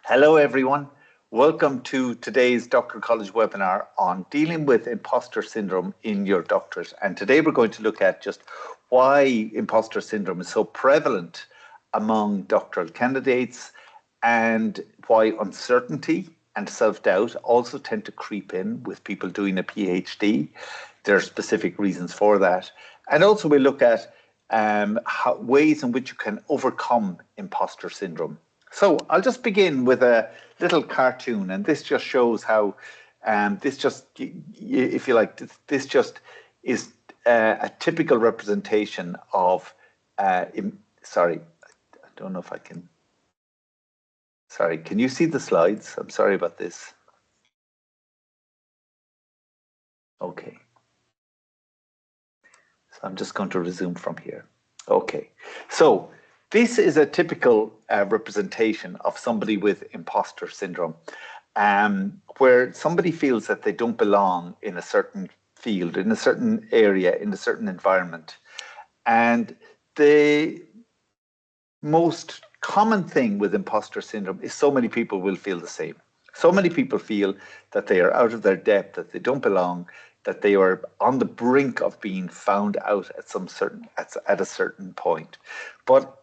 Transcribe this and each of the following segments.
Hello, everyone. Welcome to today's Doctoral College webinar on dealing with imposter syndrome in your doctorate. And today we're going to look at just why imposter syndrome is so prevalent among doctoral candidates and why uncertainty and self-doubt also tend to creep in with people doing a PhD. There are specific reasons for that. And also we'll look at ways in which you can overcome imposter syndrome. So I'll just begin with a little cartoon, and this just shows how if you like, this just is a typical representation of, sorry, I don't know if I can, sorry, can you see the slides? I'm sorry about this. Okay. So I'm just going to resume from here. Okay, so this is a typical representation of somebody with imposter syndrome, where somebody feels that they don't belong in a certain field, in a certain area, in a certain environment. And the most common thing with imposter syndrome is so many people will feel the same. So many people feel that they are out of their depth, that they don't belong, that they are on the brink of being found out at a certain point. But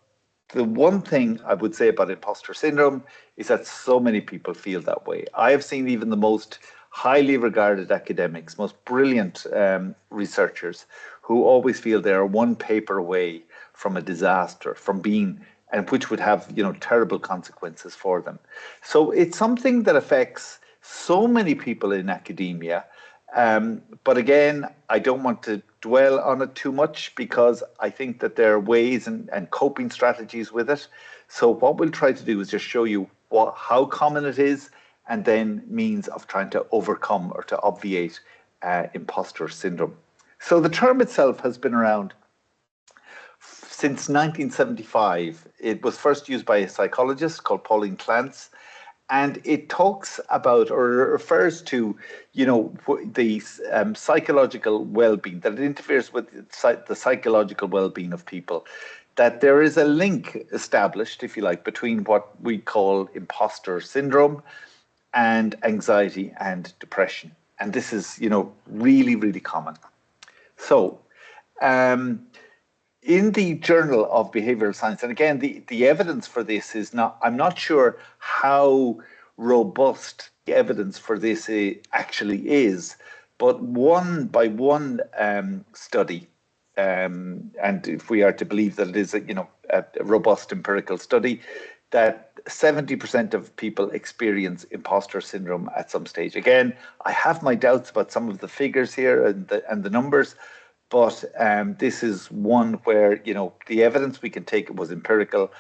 the one thing I would say about imposter syndrome is that so many people feel that way. I have seen even the most highly regarded academics, most brilliant researchers who always feel they are one paper away from a disaster, from being, and which would have, terrible consequences for them. So it's something that affects so many people in academia. But again, I don't want to dwell on it too much because I think that there are ways and coping strategies with it. So what we'll try to do is just show you how common it is and then means of trying to overcome or to obviate imposter syndrome. So the term itself has been around since 1975. It was first used by a psychologist called Pauline Clance. And it talks about or refers to, the psychological well-being, that it interferes with the psychological well-being of people, that there is a link established, if you like, between what we call imposter syndrome and anxiety and depression. And this is, really, really common. So, in the Journal of Behavioral Science, and again, the evidence for this is not, I'm not sure how robust the evidence for this actually is, but one study, and if we are to believe that it is a robust empirical study, that 70% of people experience imposter syndrome at some stage. Again, I have my doubts about some of the figures here and the numbers, but this is one where, the evidence we can take, it was empirical.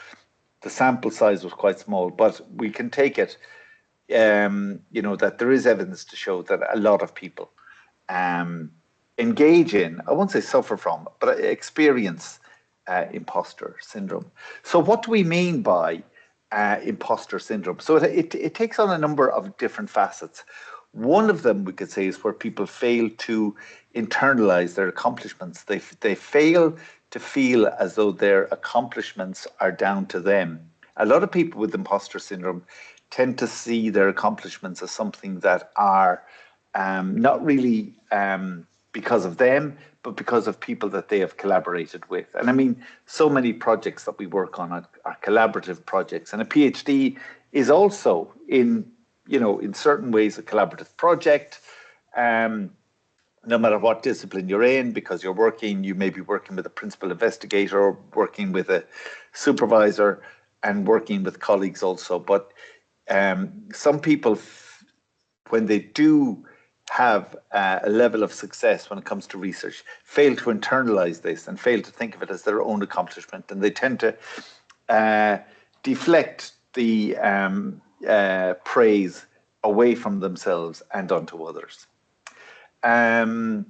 The sample size was quite small, but we can take it, that there is evidence to show that a lot of people engage in, I won't say suffer from, but experience imposter syndrome. So what do we mean by imposter syndrome? So it takes on a number of different facets. One of them, we could say, is where people fail to internalize their accomplishments. They fail to feel as though their accomplishments are down to them. A lot of people with imposter syndrome tend to see their accomplishments as something that are not really because of them, but because of people that they have collaborated with. And I mean, so many projects that we work on are collaborative projects, and a PhD is also in certain ways a collaborative project, no matter what discipline you're in, because you may be working with a principal investigator, or working with a supervisor, and working with colleagues also. But some people, when they do have a level of success when it comes to research, fail to internalize this and fail to think of it as their own accomplishment, and they tend to deflect the praise away from themselves and onto others. And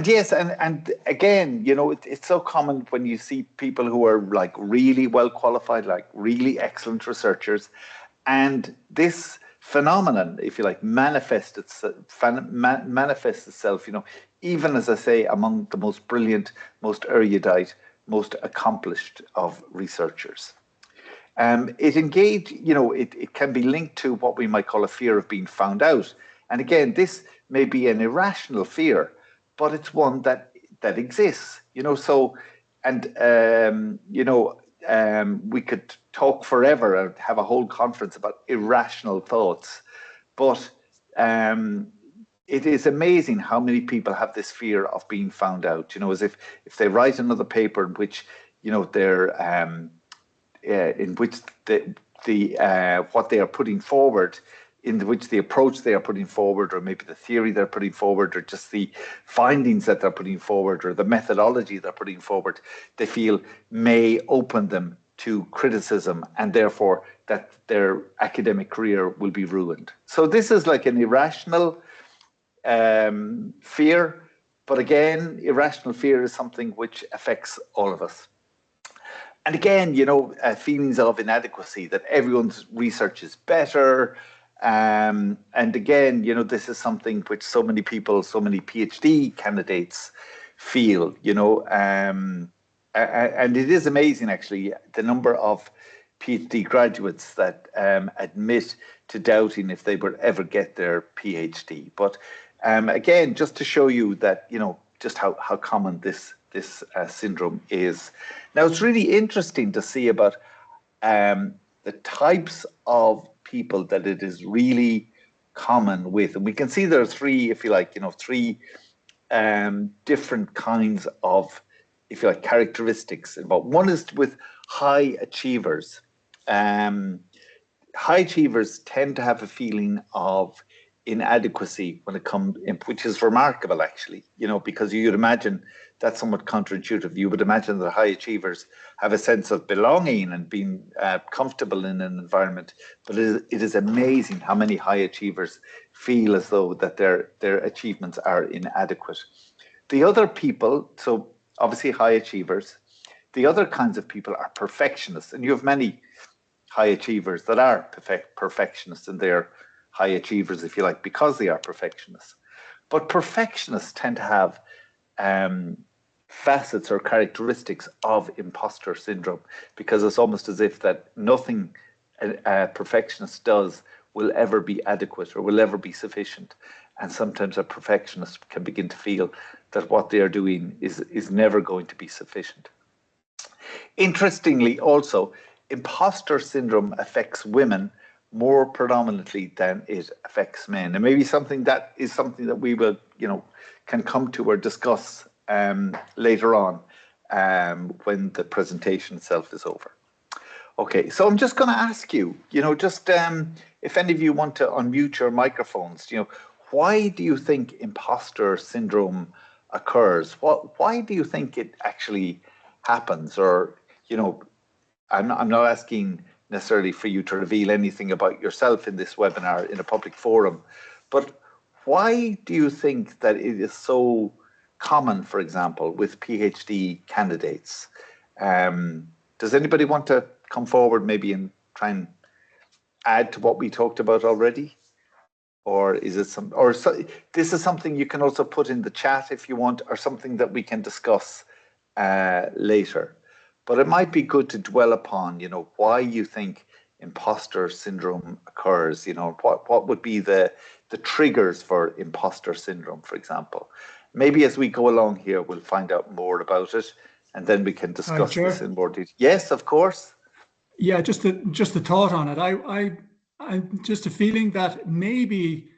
yes, and again, it's so common when you see people who are like really well qualified, like really excellent researchers, and this phenomenon, if you like, manifests itself, even, as I say, among the most brilliant, most erudite, most accomplished of researchers. It can be linked to what we might call a fear of being found out. And again, this may be an irrational fear, but it's one that exists, So, and we could talk forever and have a whole conference about irrational thoughts, but it is amazing how many people have this fear of being found out. As if they write another paper in which they're in which what they are putting forward, in which the approach they are putting forward, or maybe the theory they're putting forward, or just the findings that they're putting forward, or the methodology they're putting forward, they feel may open them to criticism, and therefore that their academic career will be ruined. So this is like an irrational fear, but again, irrational fear is something which affects all of us. And again, feelings of inadequacy, that everyone's research is better. And again, this is something which so many people, so many PhD candidates feel, and it is amazing, actually, the number of PhD graduates that admit to doubting if they would ever get their PhD. But again, just to show you that, just how common this syndrome is. Now, it's really interesting to see about the types of people that it is really common with. And we can see there are three, if you like, three different kinds of, if you like, characteristics. But one is with high achievers. High achievers tend to have a feeling of inadequacy when it comes, which is remarkable, actually, because you'd imagine that's somewhat counterintuitive. You would imagine that high achievers have a sense of belonging and being comfortable in an environment. But it is amazing how many high achievers feel as though that their achievements are inadequate. The other people, so obviously high achievers, the other kinds of people are perfectionists. And you have many high achievers that are perfectionists, and they're high achievers, if you like, because they are perfectionists. But perfectionists tend to have facets or characteristics of imposter syndrome, because it's almost as if that nothing a perfectionist does will ever be adequate or will ever be sufficient. And sometimes a perfectionist can begin to feel that what they are doing is never going to be sufficient. Interestingly, also, imposter syndrome affects women more predominantly than it affects men. And maybe something that we will, can come to or discuss later on when the presentation itself is over. Okay, so I'm just going to ask you, if any of you want to unmute your microphones, why do you think imposter syndrome occurs? Why do you think it actually happens? Or, I'm not asking necessarily for you to reveal anything about yourself in this webinar in a public forum, but why do you think that it is so common, for example, with PhD candidates? Does anybody want to come forward maybe and try and add to what we talked about already? Or is it this is something you can also put in the chat if you want, or something that we can discuss later. But it might be good to dwell upon, why you think imposter syndrome occurs. What would be the triggers for imposter syndrome, for example. Maybe as we go along here, we'll find out more about it, and then we can discuss this in more detail. Yes, of course. Yeah, just a thought on it. I just a feeling that maybe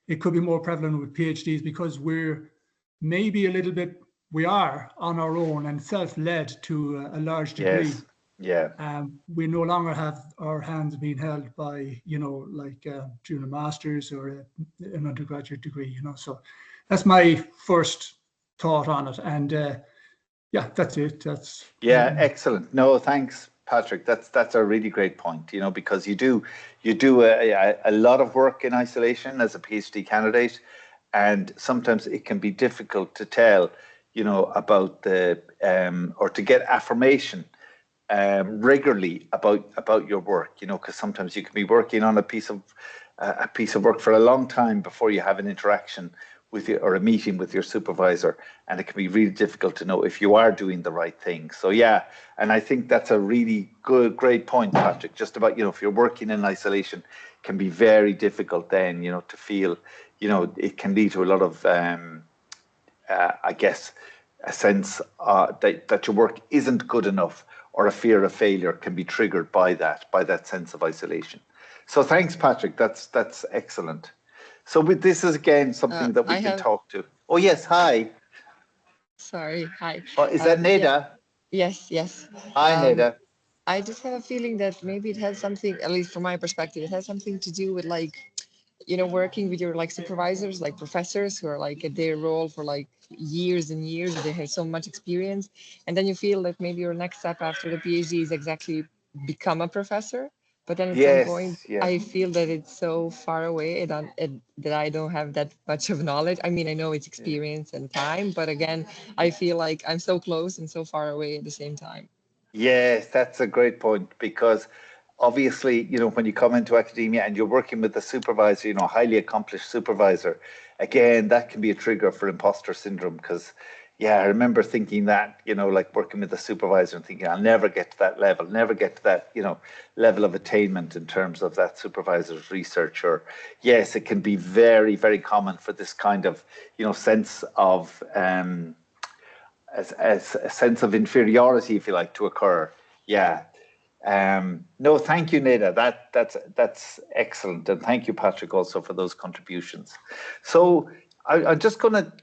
it could be more prevalent with PhDs because we're maybe we are on our own and self-led to a large degree. Yes. Yeah. We no longer have our hands being held by, doing a master's or an undergraduate degree, So that's my first thought on it. And yeah, that's it. Excellent. No, thanks, Patrick. That's a really great point, because you do a lot of work in isolation as a PhD candidate, and sometimes it can be difficult to tell, about the or to get affirmation regularly about your work, because sometimes you can be working on a piece of work for a long time before you have an interaction with your, or a meeting with your supervisor, and it can be really difficult to know if you are doing the right thing. So yeah, and I think that's a really great point, Patrick, just about, if you're working in isolation, it can be very difficult then, to feel, it can lead to a lot of, I guess, a sense that your work isn't good enough, or a fear of failure can be triggered by that sense of isolation. So thanks, Patrick. That's excellent. So this is again something that we I can have, talk to. Oh yes, hi. sorry, hi. Oh, is that Yeah, Neda? yes, yes. Hi, Um, Neda. I just have a feeling that maybe it has something, at least from my perspective, it has something to do with like, working with your like supervisors, like professors who are like at their role for like years and years, they have so much experience. And then you feel that maybe your next step after the PhD is exactly become a professor. But then at some point, Yes, yeah, I feel that it's so far away that I don't have that much of knowledge. I mean, I know it's yeah. experience and time, but again, I feel like I'm so close and so far away at the same time. Yes, that's a great point, because obviously, when you come into academia and you're working with a supervisor, a highly accomplished supervisor, again, that can be a trigger for imposter syndrome. Because, yeah, I remember thinking that, like working with a supervisor and thinking, I'll never get to that level, never get to that, level of attainment in terms of that supervisor's research. Or, yes, it can be very, very common for this kind of, sense of, as a sense of inferiority, if you like, to occur. Yeah. No, thank you, Neda. That's excellent, and thank you, Patrick, also for those contributions. So I'm just going to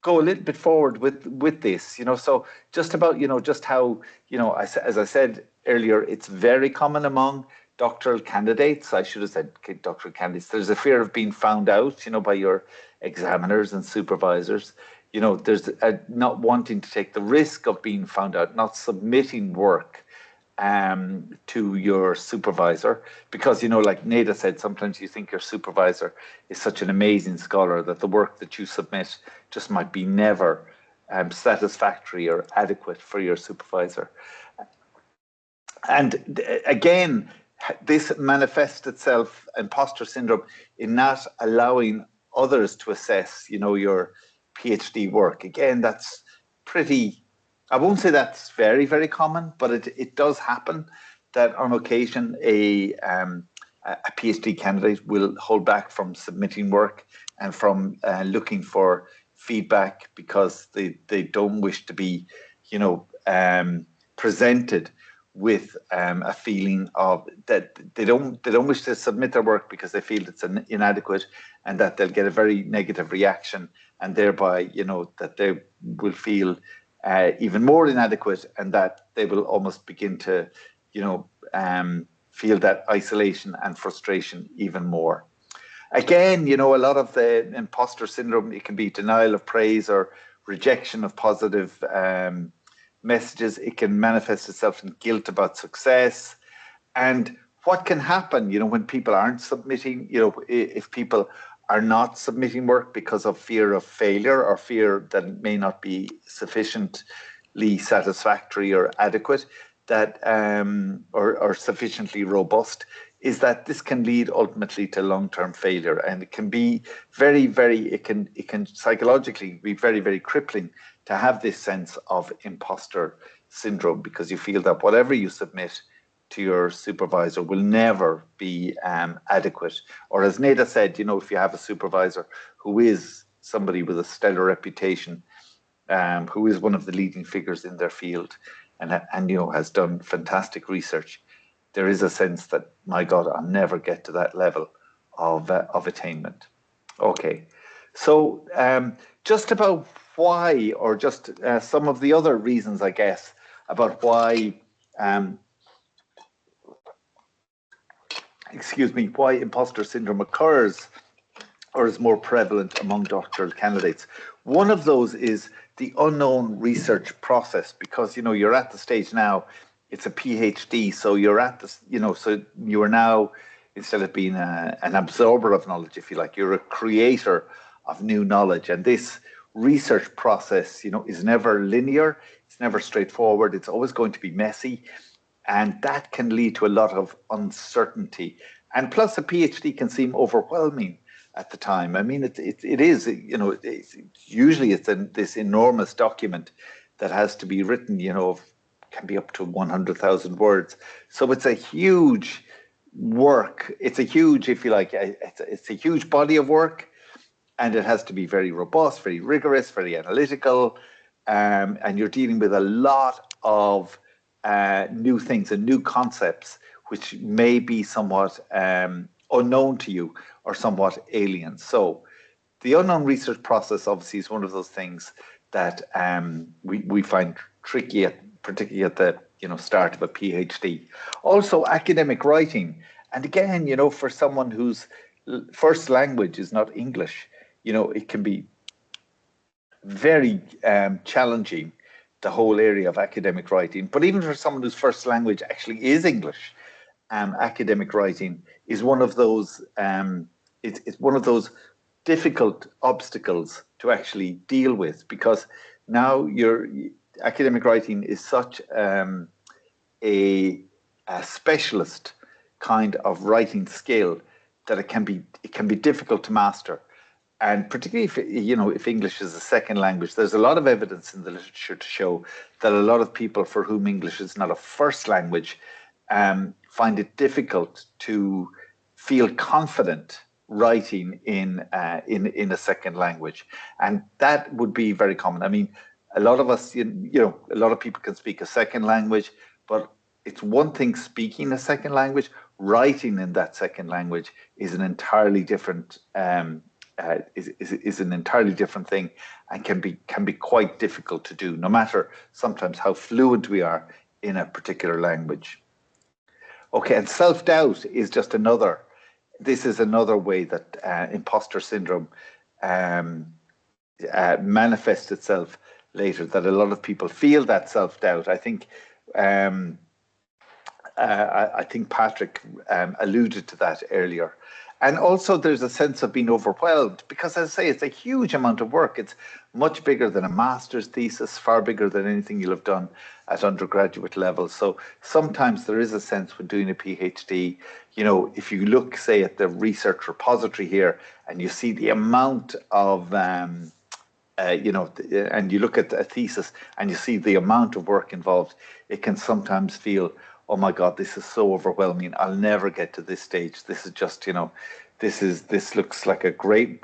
go a little bit forward with this. So just about, just how, as I said earlier, it's very common among doctoral candidates. I should have said doctoral candidates. There's a fear of being found out, by your examiners and supervisors. There's not wanting to take the risk of being found out, not submitting work to your supervisor, because, like Neda said, sometimes you think your supervisor is such an amazing scholar that the work that you submit just might be never satisfactory or adequate for your supervisor. And again, this manifests itself, imposter syndrome, in not allowing others to assess, your PhD work. Again, that's pretty, I won't say that's very, very common, but it does happen that on occasion a PhD candidate will hold back from submitting work and from looking for feedback, because they don't wish to be, presented with a feeling of that they don't wish to submit their work because they feel it's inadequate, and that they'll get a very negative reaction, and thereby, that they will feel even more inadequate, and that they will almost begin to, feel that isolation and frustration even more. Again, a lot of the imposter syndrome, it can be denial of praise or rejection of positive messages. It can manifest itself in guilt about success. And what can happen, when people aren't submitting, if people are not submitting work because of fear of failure, or fear that it may not be sufficiently satisfactory or adequate, that or sufficiently robust, is that this can lead ultimately to long-term failure, and it can be very, very, it can psychologically be very, very crippling to have this sense of imposter syndrome, because you feel that whatever you submit to your supervisor will never be adequate. Or as Neda said, if you have a supervisor who is somebody with a stellar reputation, who is one of the leading figures in their field, and has done fantastic research, there is a sense that, my God, I'll never get to that level of attainment. Okay, so just about why, or just some of the other reasons, I guess, about why, why imposter syndrome occurs or is more prevalent among doctoral candidates. One of those is the unknown research process, because, you're at the stage now, it's a PhD, so you're at this, so you are now, instead of being an absorber of knowledge, if you like, you're a creator of new knowledge. And this research process, is never linear, it's never straightforward, it's always going to be messy. And that can lead to a lot of uncertainty. And plus, a PhD can seem overwhelming at the time. I mean, it is, you know, usually it's this enormous document that has to be written, you know, can be up to 100,000 words. So it's a huge work. It's a huge, if you like, it's a huge body of work, and it has to be very robust, very rigorous, very analytical, and you're dealing with a lot of new things and new concepts which may be somewhat unknown to you or somewhat alien. So the unknown research process obviously is one of those things that we find tricky, particularly at the start of a PhD. Also, academic writing, and again, for someone whose first language is not English, it can be very challenging, the whole area of academic writing. But even for someone whose first language actually is English, academic writing is one of those. It's one of those difficult obstacles to actually deal with, because now your academic writing is such a specialist kind of writing skill that it can be difficult to master. And particularly if English is a second language, there's a lot of evidence in the literature to show that a lot of people for whom English is not a first language find it difficult to feel confident writing in a second language, and that would be very common. I mean, a lot of us, a lot of people can speak a second language, but it's one thing speaking a second language. Writing in that second language is an entirely different is an entirely different thing, and can be quite difficult to do, no matter sometimes how fluent we are in a particular language. Okay, and self-doubt is just another. This is another way that imposter syndrome manifests itself later. That a lot of people feel that self-doubt. I think Patrick alluded to that earlier. And also there's a sense of being overwhelmed, because, as I say, it's a huge amount of work. It's much bigger than a master's thesis, far bigger than anything you'll have done at undergraduate level. So sometimes there is a sense when doing a PhD, if you look, say, at the research repository here, and you see the amount of, and you look at a thesis and you see the amount of work involved, it can sometimes feel, oh my God, this is so overwhelming. I'll never get to this stage. This is just, this looks like a great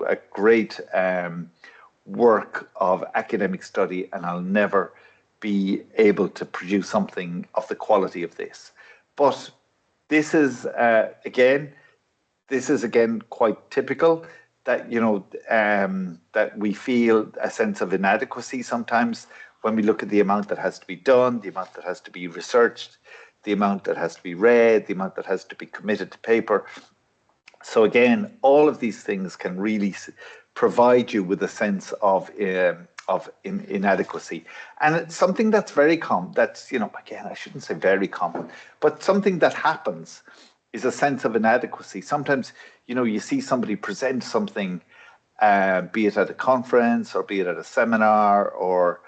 work of academic study, and I'll never be able to produce something of the quality of this. But this is again quite typical, that that we feel a sense of inadequacy sometimes when we look at the amount that has to be done, the amount that has to be researched, the amount that has to be read, the amount that has to be committed to paper. So again, all of these things can really provide you with a sense of inadequacy. And it's something that's very common. That's, again, I shouldn't say very common, but something that happens is a sense of inadequacy. Sometimes, you see somebody present something, be it at a conference or be it at a seminar, or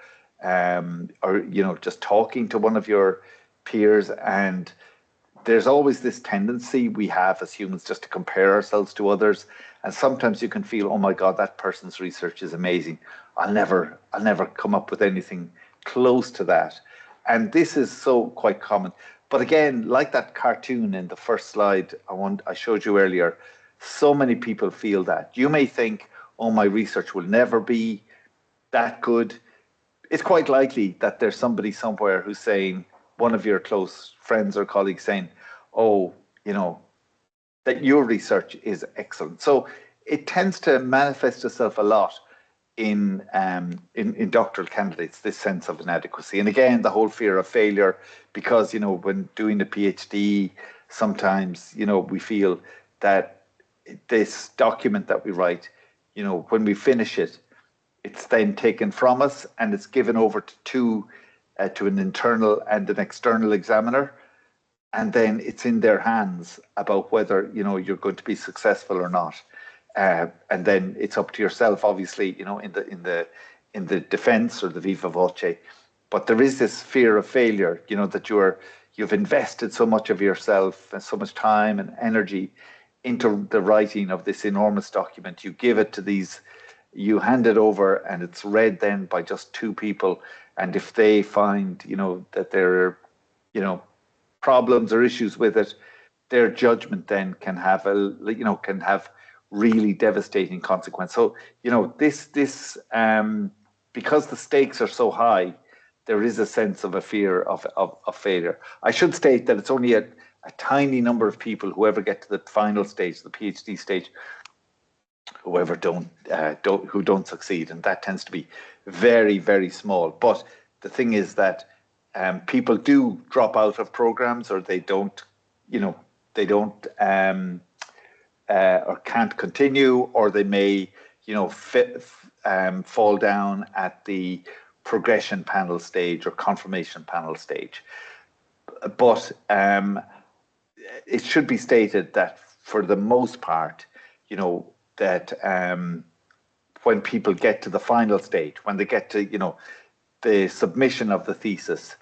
just talking to one of your peers, and there's always this tendency we have as humans just to compare ourselves to others. And sometimes you can feel, oh my God, that person's research is amazing. I'll never come up with anything close to that. And this is so quite common. But again, like that cartoon in the first slide I showed you earlier, so many people feel that. You may think, oh, my research will never be that good. It's quite likely that there's somebody somewhere who's saying, one of your close friends or colleagues saying, oh, that your research is excellent. So it tends to manifest itself a lot in doctoral candidates, this sense of inadequacy. And again, the whole fear of failure, because, when doing a PhD, sometimes, we feel that this document that we write, when we finish it, it's then taken from us and it's given over to an internal and an external examiner, and then it's in their hands about whether you're going to be successful or not, and then it's up to yourself, obviously, in the defense or the viva voce. But there is this fear of failure, that you've invested so much of yourself and so much time and energy into the writing of this enormous document. You give it to these, you hand it over, and it's read then by just 2 people. And if they find, that there are, problems or issues with it, their judgment then can have really devastating consequence. So, this because the stakes are so high, there is a sense of a fear of failure. I should state that it's only a tiny number of people who ever get to the final stage, the PhD stage, who don't succeed, and that tends to be very, very small. But the thing is that people do drop out of programs, or they don't, or can't continue, or they may, fall down at the progression panel stage or confirmation panel stage. But it should be stated that for the most part, that when people get to the final stage, when they get to, the submission of the thesis,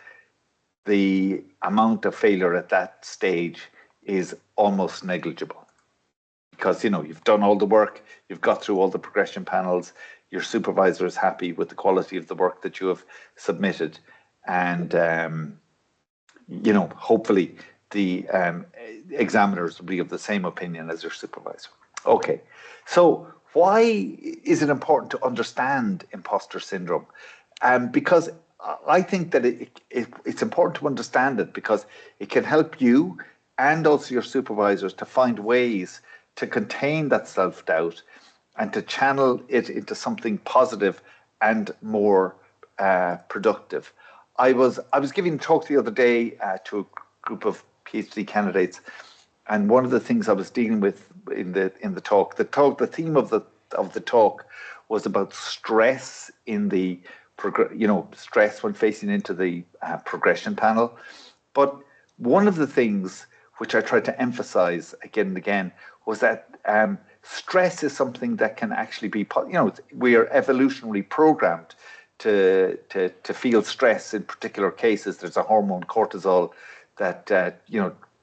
the amount of failure at that stage is almost negligible. Because, you've done all the work, you've got through all the progression panels, your supervisor is happy with the quality of the work that you have submitted. And, hopefully the examiners will be of the same opinion as your supervisor. Okay, so why is it important to understand imposter syndrome? Because I think that it's important to understand it, because it can help you and also your supervisors to find ways to contain that self-doubt and to channel it into something positive and more productive. I was giving a talk the other day to a group of PhD candidates, and one of the things I was dealing with in the talk, the theme of the talk was about stress in the stress when facing into the progression panel. But one of the things which I tried to emphasize again and again was that stress is something that can actually be, we are evolutionarily programmed to feel stress in particular cases. There's a hormone, cortisol, that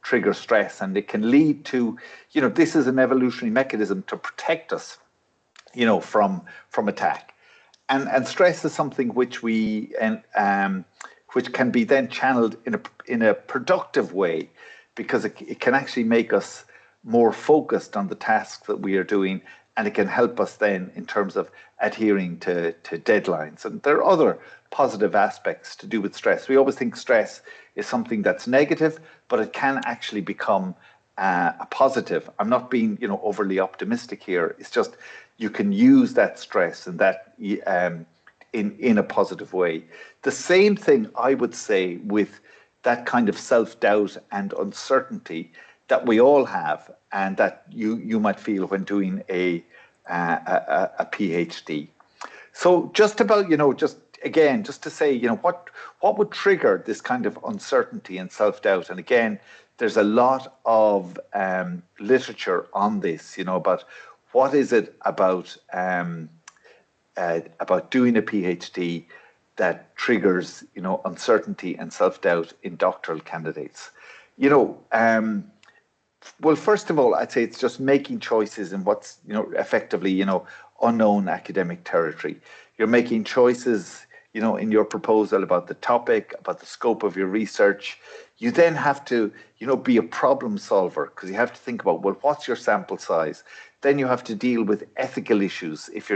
triggers stress, and it can lead to, this is an evolutionary mechanism to protect us, from attack. And stress is something which which can be then channeled in a productive way, because it can actually make us more focused on the tasks that we are doing, and it can help us then in terms of adhering to deadlines. And there are other positive aspects to do with stress. We always think stress is something that's negative, but it can actually become a positive. I'm not being overly optimistic here. It's just you can use that stress and that in a positive way. The same thing I would say with that kind of self-doubt and uncertainty that we all have, and that you might feel when doing a PhD. So just about, just to say, what would trigger this kind of uncertainty and self-doubt? And again, there's a lot of literature on this, about what is it about doing a PhD that triggers, uncertainty and self-doubt in doctoral candidates. Well, first of all, I'd say it's just making choices in what's, effectively, unknown academic territory. You're making choices, in your proposal about the topic, about the scope of your research. You then have to, be a problem solver, because you have to think about, well, what's your sample size? Then you have to deal with ethical issues if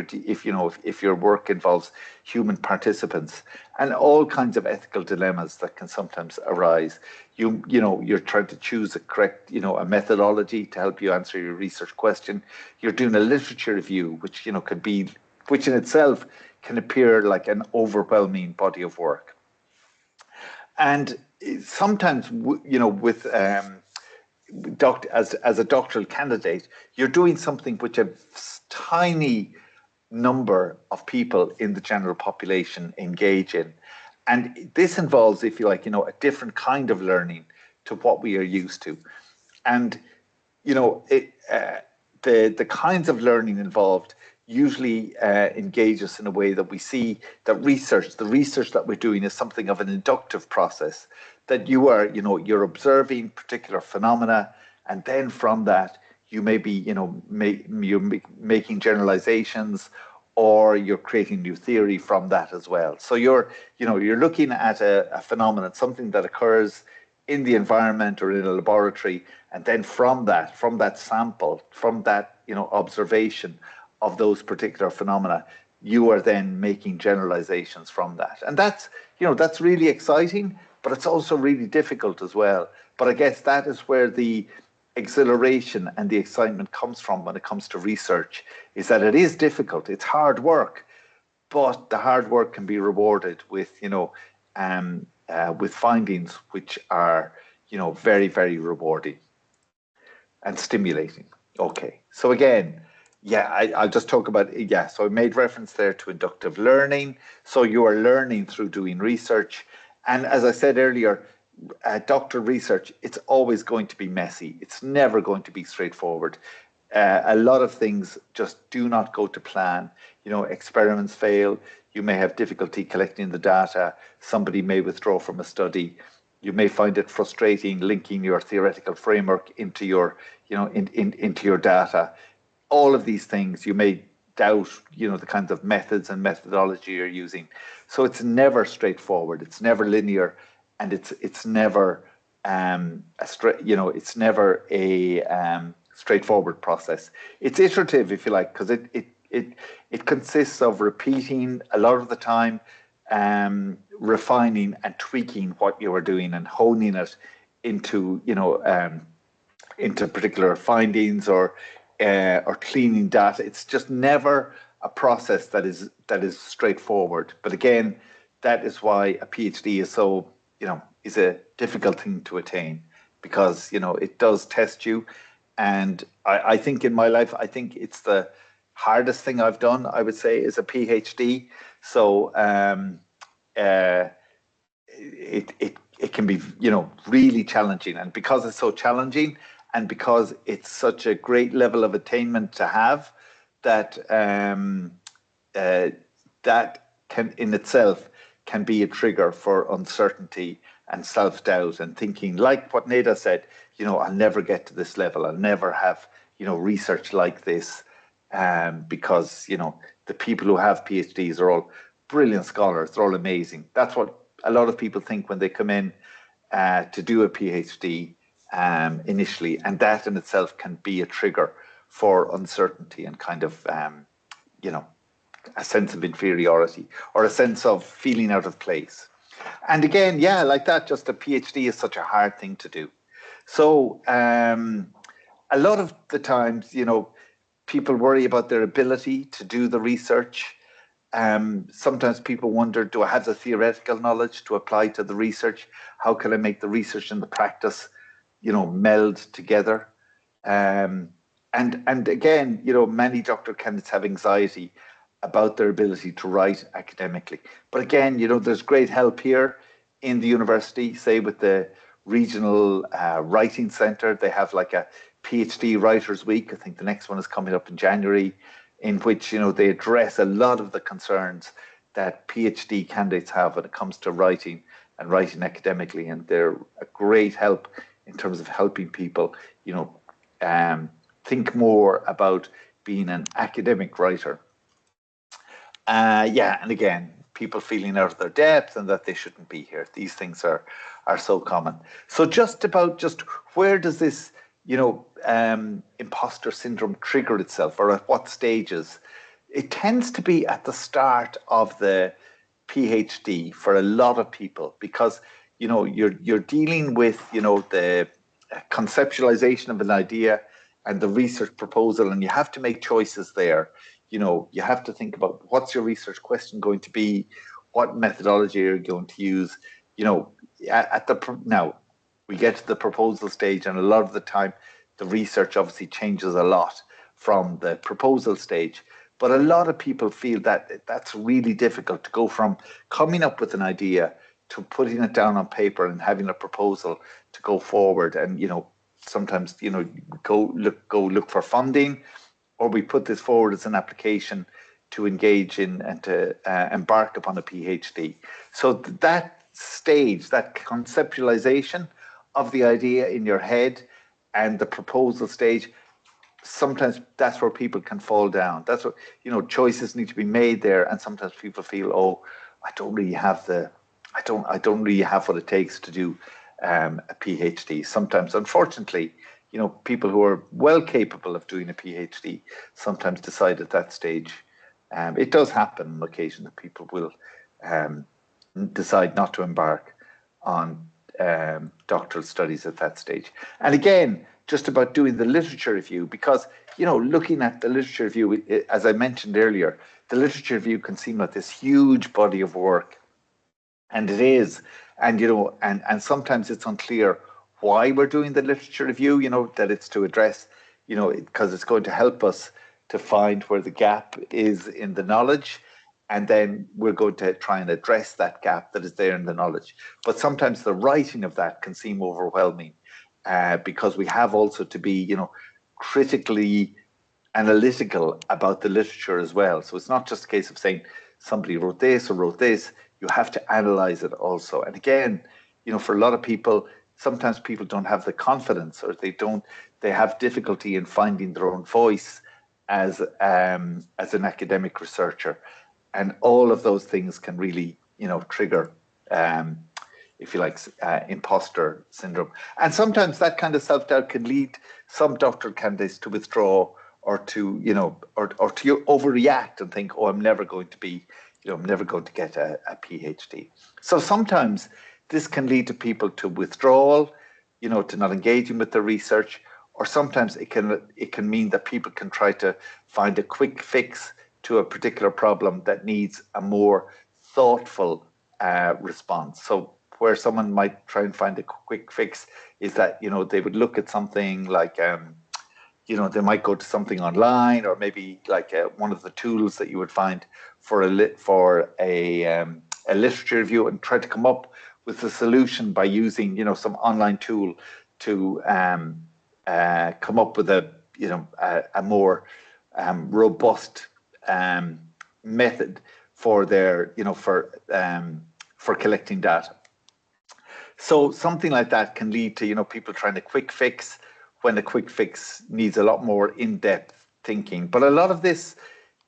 your work involves human participants, and all kinds of ethical dilemmas that can sometimes arise. You're trying to choose a correct, a methodology to help you answer your research question. You're doing a literature review, which which in itself can appear like an overwhelming body of work. And sometimes, with as a doctoral candidate, you're doing something which a tiny number of people in the general population engage in. And this involves, if you like, a different kind of learning to what we are used to. And, the kinds of learning involved usually engage us in a way that we see that the research that we're doing is something of an inductive process, that you're observing particular phenomena, and then from that, you may be, making generalizations, or you're creating new theory from that as well. So you're looking at a phenomenon, something that occurs in the environment or in a laboratory, and then from that sample, from that observation of those particular phenomena, you are then making generalizations from that. And that's really exciting, but it's also really difficult as well. But I guess that is where the exhilaration and the excitement comes from when it comes to research, is that it is difficult, it's hard work, but the hard work can be rewarded with with findings which are very, very rewarding and stimulating. Okay, so again, I'll just talk about, so I made reference there to inductive learning. So you are learning through doing research. And as I said earlier, doctoral research, it's always going to be messy. It's never going to be straightforward. A lot of things just do not go to plan. Experiments fail. You may have difficulty collecting the data. Somebody may withdraw from a study. You may find it frustrating linking your theoretical framework into your, into your data. All of these things, you may doubt, the kinds of methods and methodology you're using. So it's never straightforward. It's never linear, and it's never it's never a straightforward process. It's iterative, if you like, because it consists of repeating a lot of the time, refining and tweaking what you are doing and honing it into into particular findings or cleaning data. It's just never a process that is straightforward. But again, that is why a PhD is so is a difficult thing to attain, because it does test you. And I think in my life, I think it's the hardest thing I've done, I would say, is a PhD. So it can be really challenging, and because it's so challenging, and because it's such a great level of attainment to have, that that can in itself can be a trigger for uncertainty and self-doubt and thinking, like what Neda said, I'll never get to this level. I'll never have, research like this, because, the people who have PhDs are all brilliant scholars. They're all amazing. That's what a lot of people think when they come in to do a PhD initially. And that in itself can be a trigger for uncertainty and kind of, a sense of inferiority or a sense of feeling out of place. And again, like that, just a PhD is such a hard thing to do. So a lot of the times, people worry about their ability to do the research. Sometimes people wonder, do I have the theoretical knowledge to apply to the research? How can I make the research and the practice, meld together? And again, many doctoral candidates have anxiety about their ability to write academically. But again, there's great help here in the university, say with the regional writing centre. They have like a PhD Writers Week. I think the next one is coming up in January, in which, they address a lot of the concerns that PhD candidates have when it comes to writing and writing academically. And they're a great help in terms of helping people, think more about being an academic writer. And again, people feeling out of their depth and that they shouldn't be here. These things are so common. So just where does this, imposter syndrome trigger itself, or at what stages? It tends to be at the start of the PhD for a lot of people, because, you're dealing with, the conceptualization of an idea and the research proposal, and you have to make choices there. You have to think about, what's your research question going to be? What methodology are you going to use? Now we get to the proposal stage, and a lot of the time the research obviously changes a lot from the proposal stage. But a lot of people feel that that's really difficult, to go from coming up with an idea to putting it down on paper and having a proposal to go forward. And, sometimes, go look for funding, or we put this forward as an application to engage in and to embark upon a PhD. So that stage, that conceptualization of the idea in your head and the proposal stage, sometimes that's where people can fall down. That's what, choices need to be made there. And sometimes people feel, oh, I don't really have I don't really have what it takes to do a PhD. Sometimes, unfortunately, people who are well capable of doing a PhD sometimes decide at that stage. It does happen on occasion that people will decide not to embark on doctoral studies at that stage. And again, just about doing the literature review, because, looking at the literature review, as I mentioned earlier, the literature review can seem like this huge body of work, and it is. And, and sometimes it's unclear why we're doing the literature review, that it's to address, because it's going to help us to find where the gap is in the knowledge. And then we're going to try and address that gap that is there in the knowledge. But sometimes the writing of that can seem overwhelming because we have also to be, critically analytical about the literature as well. So it's not just a case of saying somebody wrote this or wrote this. You have to analyze it also. And again, for a lot of people, sometimes people don't have the confidence, or they have difficulty in finding their own voice as an academic researcher. And all of those things can really, trigger, if you like, imposter syndrome. And sometimes that kind of self-doubt can lead some doctoral candidates to withdraw, or to, or to overreact and think, oh, I'm never going to be, I'm never going to get a PhD. So sometimes this can lead to people to withdrawal, to not engaging with the research, or sometimes it can mean that people can try to find a quick fix to a particular problem that needs a more thoughtful response. So where someone might try and find a quick fix is that, they would look at something like, they might go to something online, or maybe like one of the tools that you would find for a literature review, and try to come up with a solution by using, some online tool to come up with a more robust method for their, for collecting data. So something like that can lead to, people trying a quick fix when the quick fix needs a lot more in-depth thinking. But a lot of this,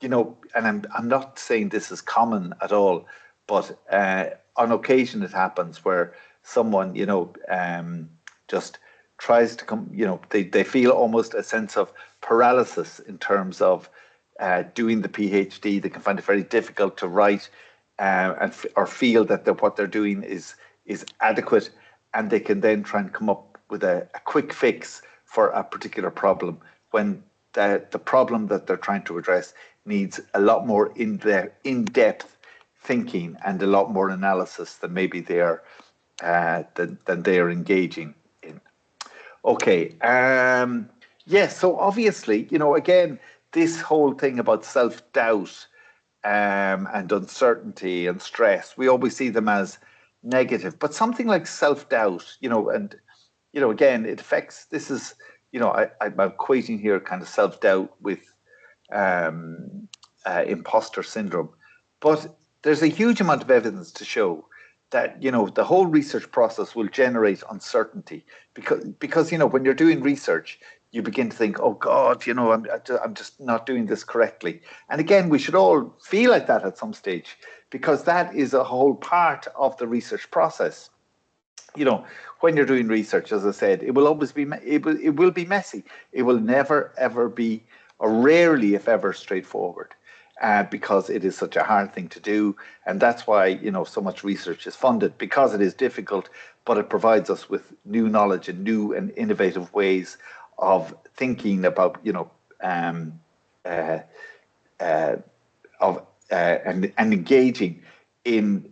and I'm not saying this is common at all, but on occasion it happens where someone, just tries to come, they feel almost a sense of paralysis in terms of doing the PhD. They can find it very difficult to write or feel that what they're doing is adequate, and they can then try and come up with a quick fix for a particular problem, when the problem that they're trying to address needs a lot more in-depth thinking and a lot more analysis than maybe they are than they are engaging in. Okay. Yes. So obviously, again, this whole thing about self-doubt and uncertainty and stress, we always see them as negative. But something like self-doubt, and again, it affects. This is, I'm equating here kind of self-doubt with imposter syndrome, but there's a huge amount of evidence to show that the whole research process will generate uncertainty, because when you're doing research, you begin to think, oh God, I'm just not doing this correctly. And again, we should all feel like that at some stage, because that is a whole part of the research process. When you're doing research, as I said, it will always be it will be messy. It will never ever be, or rarely if ever, straightforward. Because it is such a hard thing to do. And that's why, so much research is funded, because it is difficult, but it provides us with new knowledge and new and innovative ways of thinking about, and engaging in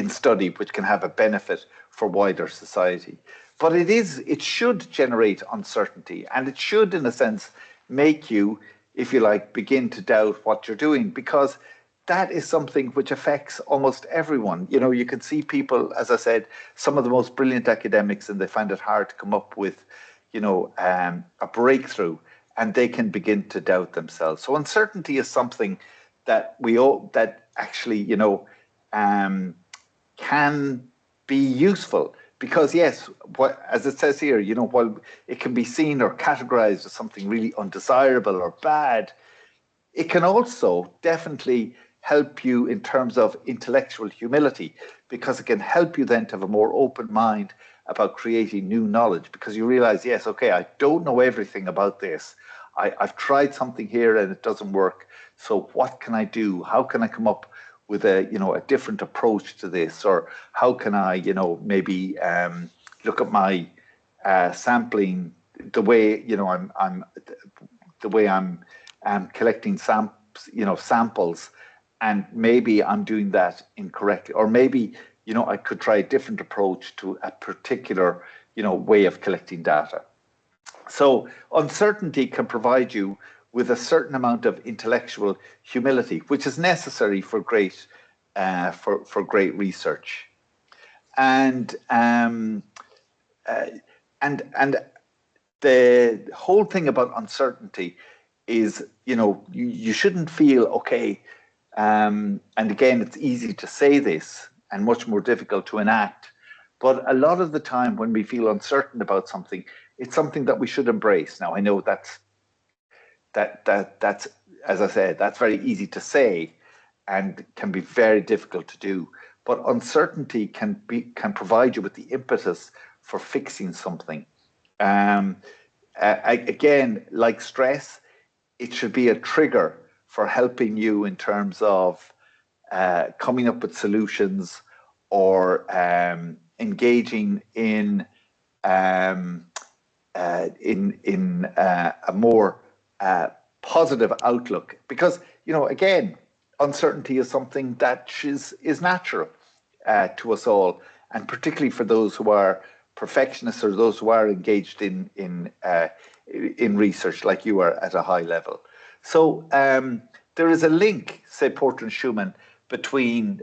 study, which can have a benefit for wider society. But it should generate uncertainty, and it should, in a sense, make you, if you like, begin to doubt what you're doing, because that is something which affects almost everyone. You can see people, as I said, some of the most brilliant academics, and they find it hard to come up with, a breakthrough, and they can begin to doubt themselves. So uncertainty is something that actually, can be useful, Because yes, as it says here, while it can be seen or categorized as something really undesirable or bad, it can also definitely help you in terms of intellectual humility, because it can help you then to have a more open mind about creating new knowledge, because you realize, yes, okay, I don't know everything about this. I've tried something here and it doesn't work. So what can I do? How can I come up with a different approach to this? Or how can I, maybe look at my sampling, the way, I'm collecting samples, and maybe I'm doing that incorrectly, or maybe I could try a different approach to a particular way of collecting data. So uncertainty can provide you with a certain amount of intellectual humility, which is necessary for great great research. And the whole thing about uncertainty is, you shouldn't feel okay. And again, it's easy to say this and much more difficult to enact. But a lot of the time when we feel uncertain about something, it's something that we should embrace. Now, I know that's, as I said, that's very easy to say and can be very difficult to do. But uncertainty can provide you with the impetus for fixing something. Again, like stress, it should be a trigger for helping you in terms of coming up with solutions, or engaging in a more positive outlook. Because again, uncertainty is something that is natural to us all, and particularly for those who are perfectionists or those who are engaged in research like you are at a high level. So there is a link, say Porter and Schumann, between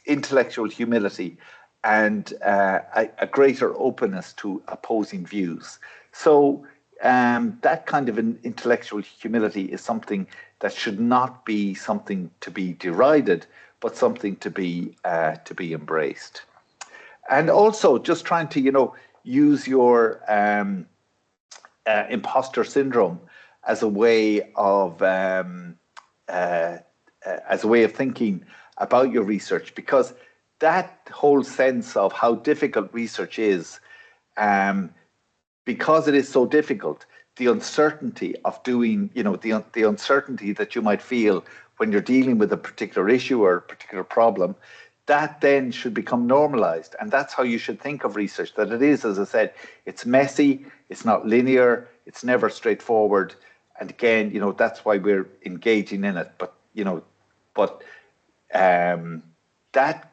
intellectual humility and a greater openness to opposing views. So that kind of an intellectual humility is something that should not be something to be derided, but something to be embraced. And also just trying to use your imposter syndrome as a way of thinking about your research, because that whole sense of how difficult research is, because it is so difficult, the uncertainty of doing, the uncertainty that you might feel when you're dealing with a particular issue or a particular problem, that then should become normalized. And that's how you should think of research, that it is, as I said, it's messy, it's not linear, it's never straightforward. And again, that's why we're engaging in it. But that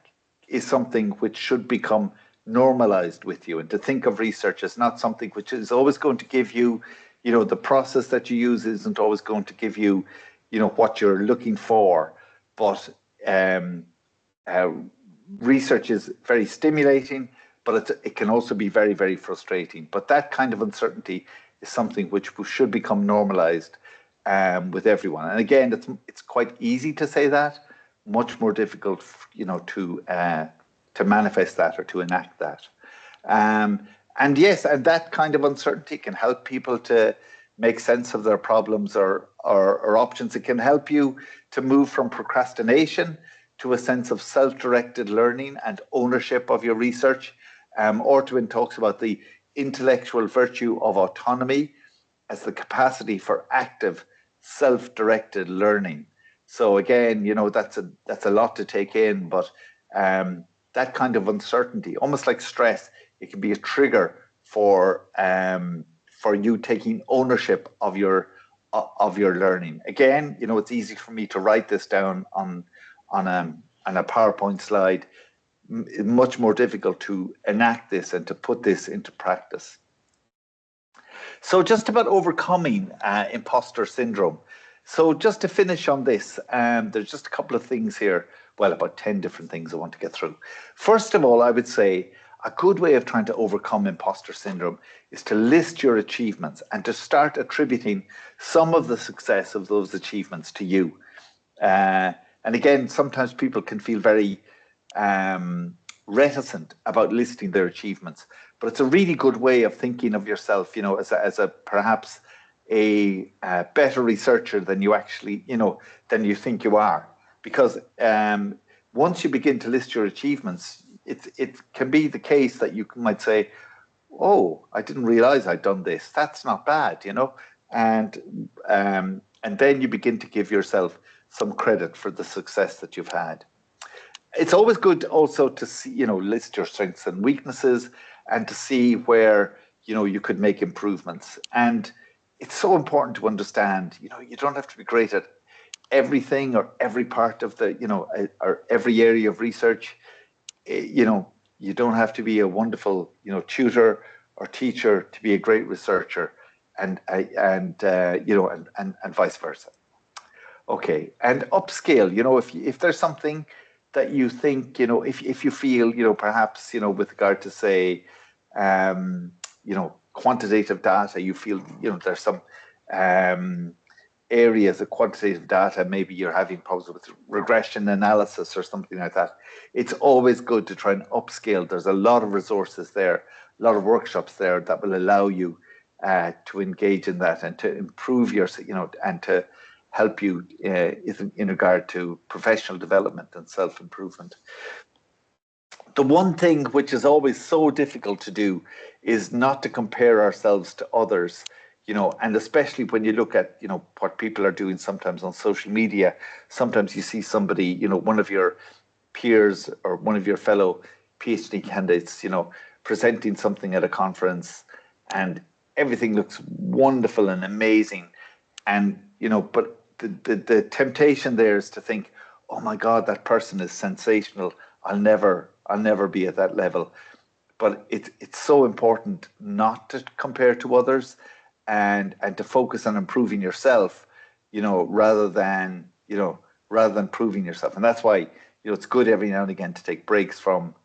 is something which should become normalized with you, and to think of research as not something which is always going to give you, the process that you use isn't always going to give you, what you're looking for. But research is very stimulating, but it can also be very, very frustrating. But that kind of uncertainty is something which should become normalized with everyone. And again, it's quite easy to say that, much more difficult, to manifest that or to enact that. And yes, and that kind of uncertainty can help people to make sense of their problems or options. It can help you to move from procrastination to a sense of self-directed learning and ownership of your research. Ortwin talks about the intellectual virtue of autonomy as the capacity for active, self-directed learning. So again, that's a lot to take in, but that kind of uncertainty, almost like stress, it can be a trigger for you taking ownership of your learning. Again, it's easy for me to write this down on a PowerPoint slide. Much more difficult to enact this and to put this into practice. So just about overcoming imposter syndrome. So just to finish on this, there's just a couple of things here, well, about 10 different things I want to get through. First of all, I would say a good way of trying to overcome imposter syndrome is to list your achievements and to start attributing some of the success of those achievements to you. And again, sometimes people can feel very reticent about listing their achievements. But it's a really good way of thinking of yourself, as a perhaps a better researcher than you actually, than you think you are. Because once you begin to list your achievements, it can be the case that you might say, oh, I didn't realize I'd done this. That's not bad, and then you begin to give yourself some credit for the success that you've had. It's always good also to see, list your strengths and weaknesses and to see where, you could make improvements. And it's so important to understand, you don't have to be great at everything or every part of the, or every area of research. You don't have to be a wonderful, tutor or teacher to be a great researcher, and vice versa. Okay, and upscale. If there's something that you think, if you feel, perhaps, with regard to say, quantitative data, you feel, there's some areas of quantitative data, maybe you're having problems with regression analysis or something like that. It's always good to try and upscale. There's a lot of resources there, a lot of workshops there that will allow you to engage in that and to improve your, and to help you in regard to professional development and self-improvement. The one thing which is always so difficult to do is not to compare ourselves to others, and especially when you look at, what people are doing sometimes on social media. Sometimes you see somebody, one of your peers or one of your fellow PhD candidates, presenting something at a conference, and everything looks wonderful and amazing. And, but the temptation there is to think, oh my God, that person is sensational. I'll never be at that level. But it's so important not to compare to others and to focus on improving yourself, rather than proving yourself. And that's why, it's good every now and again to take breaks from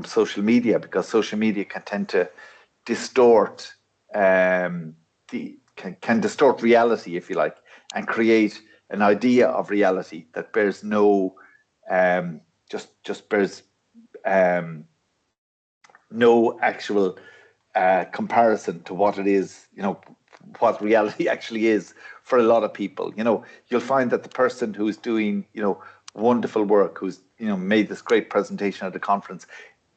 social media, because social media can tend to distort can distort reality, if you like, and create an idea of reality that bears no just bears no actual comparison to what it is, what reality actually is for a lot of people. You'll find that the person who's doing, wonderful work, who's, made this great presentation at a conference,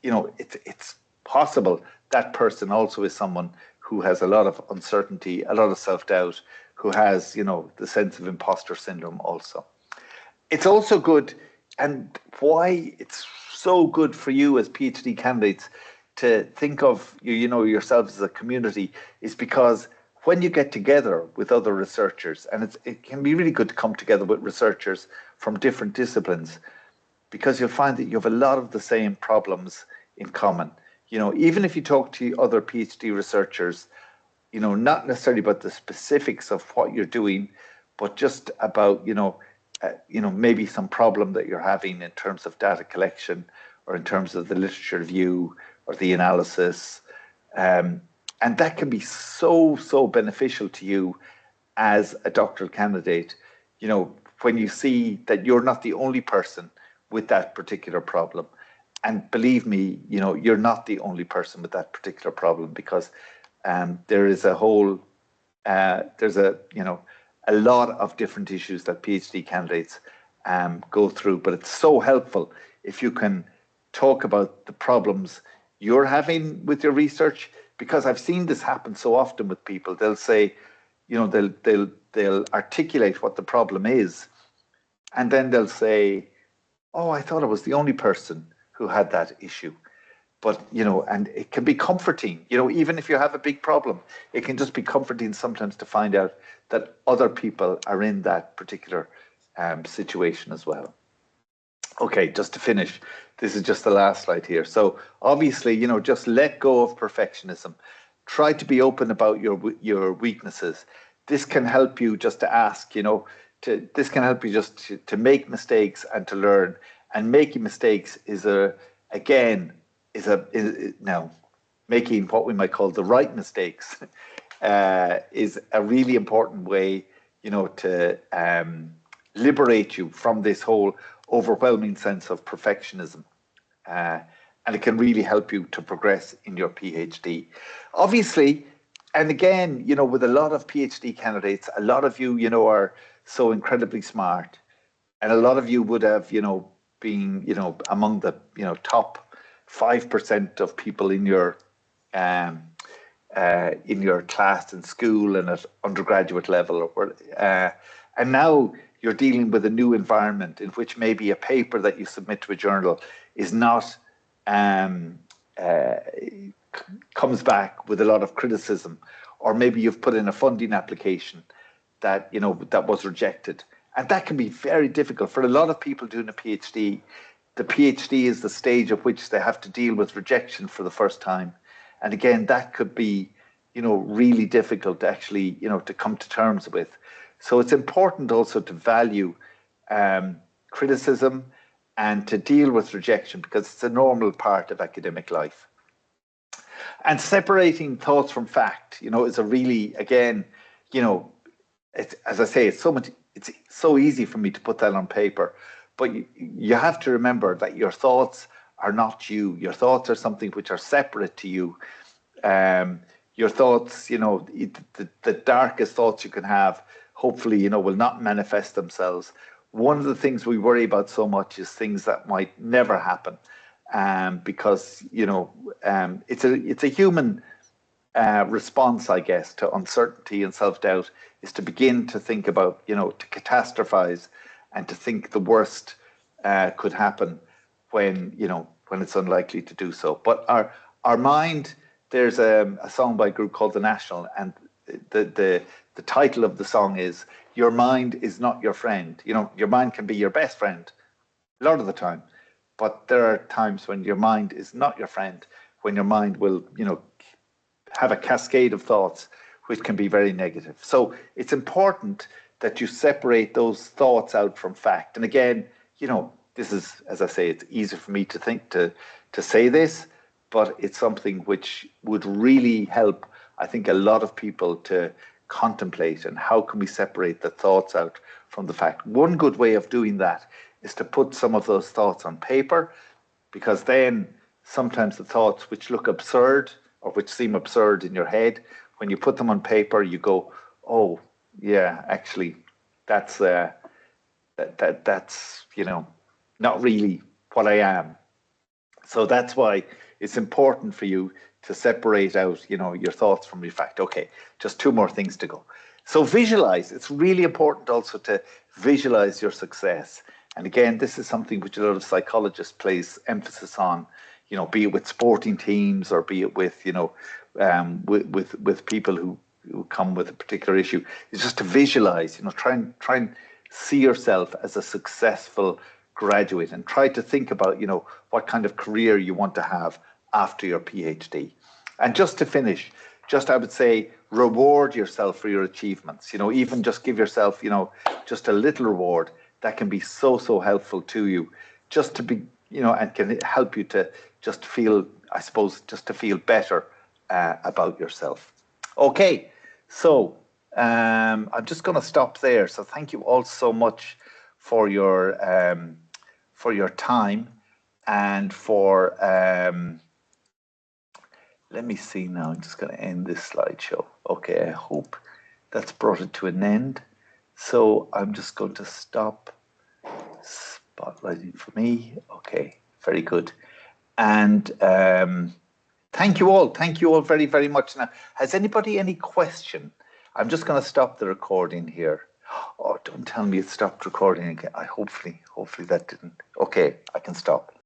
it's possible that person also is someone who has a lot of uncertainty, a lot of self-doubt, who has, the sense of imposter syndrome also. It's also good, and why it's so good for you as PhD candidates to think of, yourselves as a community, is because when you get together with other researchers, and it can be really good to come together with researchers from different disciplines, because you'll find that you have a lot of the same problems in common. Even if you talk to other PhD researchers, not necessarily about the specifics of what you're doing, but just about, maybe some problem that you're having in terms of data collection or in terms of the literature review or the analysis. And that can be so beneficial to you as a doctoral candidate, when you see that you're not the only person with that particular problem. And believe me, you're not the only person with that particular problem, because there is a whole, there's a lot of different issues that PhD candidates go through. But it's so helpful if you can talk about the problems you're having with your research, because I've seen this happen so often with people. They'll say, they'll articulate what the problem is, and then they'll say, oh, I thought I was the only person who had that issue. But, and it can be comforting, even if you have a big problem, it can just be comforting sometimes to find out that other people are in that particular situation as well. Okay, just to finish, this is just the last slide here. So obviously, just let go of perfectionism. Try to be open about your weaknesses. This can help you just to ask, this can help you just to make mistakes and to learn. And making mistakes is now making what we might call the right mistakes is a really important way, to liberate you from this whole overwhelming sense of perfectionism. and it can really help you to progress in your PhD. Obviously, and again, you know, with a lot of PhD candidates, a lot of you, you know, are so incredibly smart, and a lot of you would have, you know, been, you know, among the, you know, top 5% of people in your class in school and at undergraduate level, and now you're dealing with a new environment in which maybe a paper that you submit to a journal is not comes back with a lot of criticism, or maybe you've put in a funding application that, you know, that was rejected, and that can be very difficult for a lot of people doing a PhD. The PhD is the stage at which they have to deal with rejection for the first time, and again, that could be, you know, really difficult to actually, you know, to come to terms with. So it's important also to value criticism and to deal with rejection, because it's a normal part of academic life. And separating thoughts from fact, you know, is a really, again, you know, it's, as I say, it's so easy for me to put that on paper, but you have to remember that your thoughts are not you. Your thoughts are something which are separate to you. Your thoughts, you know, the darkest thoughts you can have, hopefully, you know, will not manifest themselves. One of the things we worry about so much is things that might never happen, because, you know, it's a human response, I guess, to uncertainty and self-doubt, is to begin to think about, you know, to catastrophize and to think the worst could happen when, you know, when it's unlikely to do so. But our mind, there's a song by a group called The National, and the title of the song is "Your Mind is Not Your Friend." You know, your mind can be your best friend a lot of the time, but there are times when your mind is not your friend, when your mind will, you know, have a cascade of thoughts which can be very negative. So it's important that you separate those thoughts out from fact. And again, you know, this is, as I say, it's easy for me to think to say this, but it's something which would really help, I think, a lot of people to contemplate. And how can we separate the thoughts out from the fact? One good way of doing that is to put some of those thoughts on paper, because then sometimes the thoughts which look absurd or which seem absurd in your head, when you put them on paper, you go, oh yeah, actually that's that's, you know, not really what I am. So that's why it's important for you to separate out, you know, your thoughts from your fact. Okay, just two more things to go. So visualize. It's really important also to visualize your success. And again, this is something which a lot of psychologists place emphasis on, you know, be it with sporting teams or be it with, you know, with people who come with a particular issue. It's just to visualize, you know, try and see yourself as a successful graduate, and try to think about, you know, what kind of career you want to have after your PhD. And just to finish, just I would say, reward yourself for your achievements. You know, even just give yourself, you know, just a little reward. That can be so helpful to you, just to be, you know, and can help you to just feel, I suppose, just to feel better about yourself. Okay, so I'm just going to stop there. So thank you all so much for your time and for let me see now. I'm just going to end this slideshow. Okay, I hope that's brought it to an end. So I'm just going to stop spotlighting for me. Okay, very good. And thank you all. Thank you all very, very much. Now, has anybody any question? I'm just going to stop the recording here. Oh, don't tell me it stopped recording again. Hopefully that didn't. Okay, I can stop.